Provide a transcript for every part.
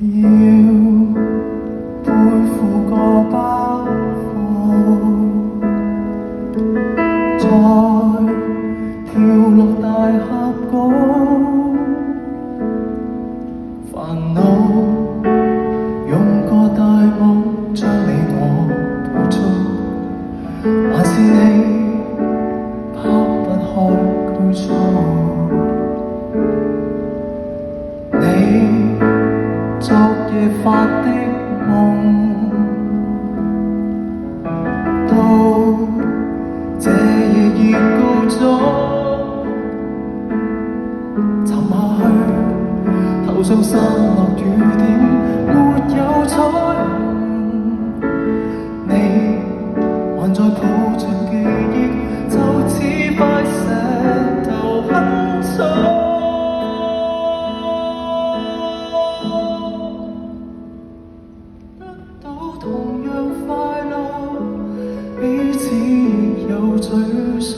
要背負個包袱，再跳落大峽谷，煩惱用個大網將你我捕捉，還是你拋不開拘束。你昨夜發的夢，到這夜已告終。沉下去，頭上散落雨點，沒有彩虹。你還在抱着記憶，就似塊石頭很重。同樣快樂，彼此亦有沮喪。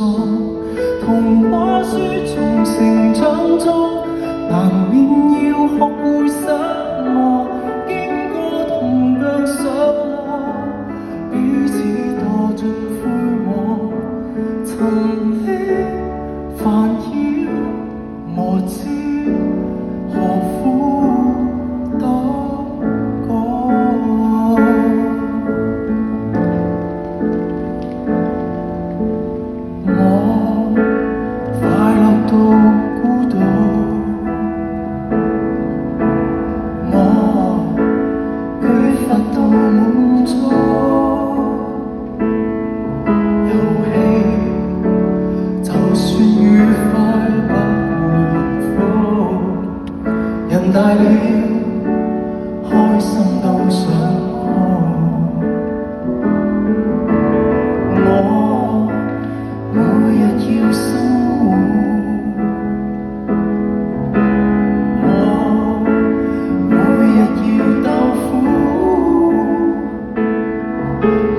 童話書從成長中，難免要學會失望。經過同樣上落，彼此墮進灰黃。曾經煩擾無知，何苦多講？人大了，開心都想哭。我每日要生活，我每日要鬥苦，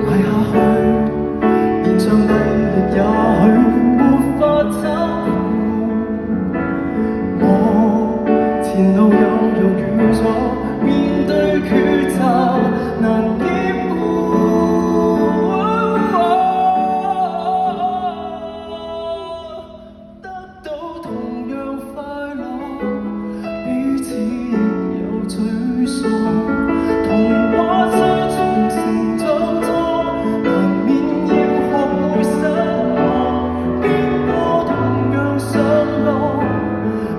捱下去，連上帝亦也許沒法走。前路有肉與錯，面對抉擇難兼顧。得到同樣快樂，彼此亦有沮喪。童話書從成長中，難免要學會失望。經過同樣上落，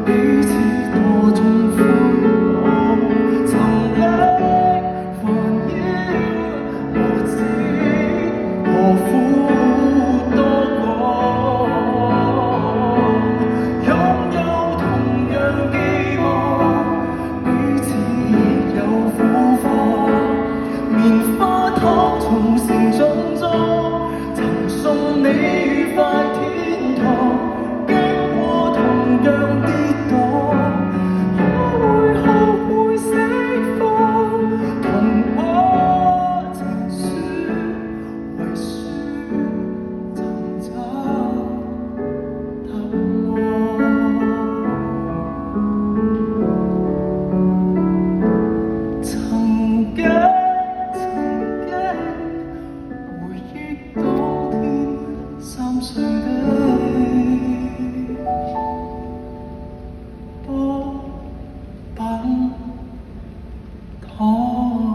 彼此墮進灰黃，沉溺煩擾無止，何苦多講？擁有同樣寄望，彼此亦有苦況。棉花糖從成長中，曾送你愉快天堂。經過同樣跌宕，3歲的波板糖。